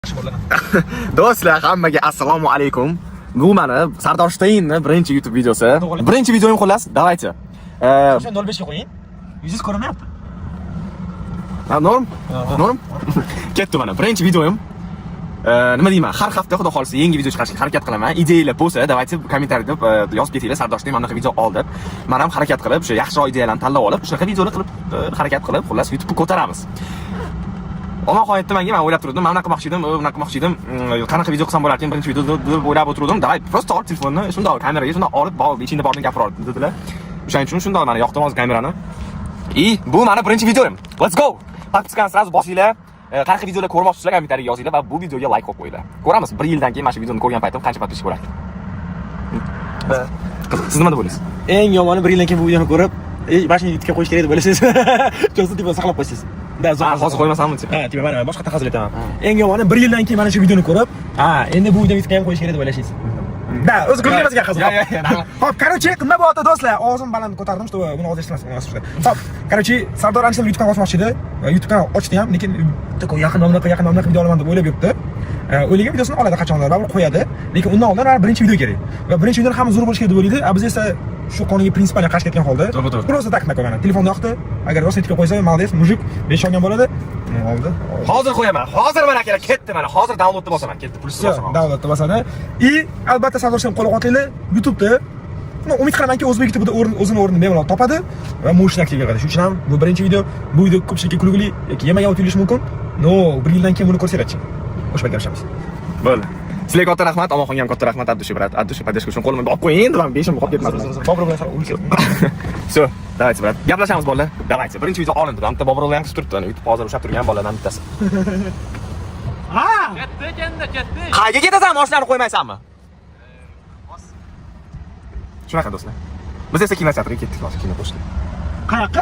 Do'stlar, hammaga assalomu alaykum. Bu mana Sardor Shteynning birinchi YouTube videosi. Birinchi videoim xullas, давайте. O'sha 05 ga qo'ying. Yuzingiz ko'rinmayapti. Norm? Norm? Ketdi mana birinchi videoim. Nima deyman? Har hafta xudo xolisa yangi video chiqarishga harakat qilaman. Ideyalar bo'lsa, давайте kommentariyada yozib ketinglar. Sardor Shteyn mana bunaqa video oldi. Men ham harakat qilib, o'sha yaxshiroq ideyalarni tanlab olib, shunaqa videolar qilib harakat qilib, xullas YouTube'ni ko'taramiz. Ona qoyatda menga men o'ylab turdim, men bunaqa qilmoqchi edim, bunaqa qilmoqchi edim. Qanaqa video qilsam bo'larkan, birinchi videoda deb o'ylab o'tirdim. Davay, просто olib telefonni, shunday kameraga shunday olib, ichida borni gapirib dedilar. O'shaning uchun shunday meni yoqdim hozir kamerani. Bu meni birinchi videoim. Let's go. Podpiskani sразу bosinglar. Qanaqa videolar ko'rmoqchisizlar kommentariyga yozinglar va bu videoga like qo'yib qo'yinglar. Ko'ramiz, 1 yildan keyin mana shu videoni ko'rgan paytim qancha podpiska bo'ladi. Siz nima deb o'ylaysiz? Eng yomoni 1 yildan keyin bu videoni ko'rib, mana shuni YouTube'ga qo'yish kerak deb o'ylaysiz. Cho'zib deb saqlab qo'yasiz. Hozir qo'ymasammi? Tipa mana boshqa taqozo aytaman. Eng yomoni 1 yildan keyin mana shu videoni ko'rib, endi bu videoni YouTube'ga ham qo'yish kerak deb o'ylaysiz. Da, o'zi ko'rganimizga qazib. Hop, короче, qanday bo'ladi do'stlar? Og'zim baland ko'tardim, что buni og'iz eshitmas. Hop, короче, Sardor anchalik YouTube kanal ochmoqchi edi. YouTube kanal ochdi ham, lekin yaqin nomlar video olaman deb o'ylab yuribdi. O'ylagan videosini oladi qachonlar, baribir qo'yadi. Lekin undan oldin birinchi video kerak. Va birinchi videoni hamma zo'r bo'lishi kerak deb o'ylaydi. Biz esa shu qonunga prinsipal qarshi ketgan holda. Просто так nako'rgan. Telefonni yoqdi. Agar rost aytib qo'ysa, молодец, mujik, 5 olgan bo'ladi. Oldi. Hozir qo'yaman. Hozir mana akalar ketdi mana. Hozir downloadni bosaman. Ketdi, pulsiz bosaman. Downloadni bosadi. Albatta Sardor Shteyn qo'llab-quvvatlaylar. YouTube'da umid qilamanki, o'zbek YouTube'da o'zini o'rnini bemalol topadi va motion aktiv qiladi. Shuning uchun ham bu birinchi video. Bu video ko'pchilikka kulgili yoki yemagan tuyulishi mumkin. No, 1 yildan keyin buni ko'rsanglar-chi. O'sha paytga gaplashamiz. Bo'ldi. Sizlarga katta rahmat, Omonxonga ham katta rahmat, Abdushi brat. Abdushi podдержка uchun qo'limni olib qo'ying, endi men 5 qolib ketmasin. Bobur bilan o'lsa. Всё, давайте brat. Gaplashamiz bolalar. Давайте. Birinchi video olindi. Bitta Bobur bilan kutib turibdi. YouTube hozir ushlab turgan bolalardan bittasi. Ketdi. Qayerga ketasan? Mashinalarni qo'ymaysanmi? Shunaqa do'stlar. Biz esa kinoteatrga ketdik hozir kino ko'rishga. Qayoqqa?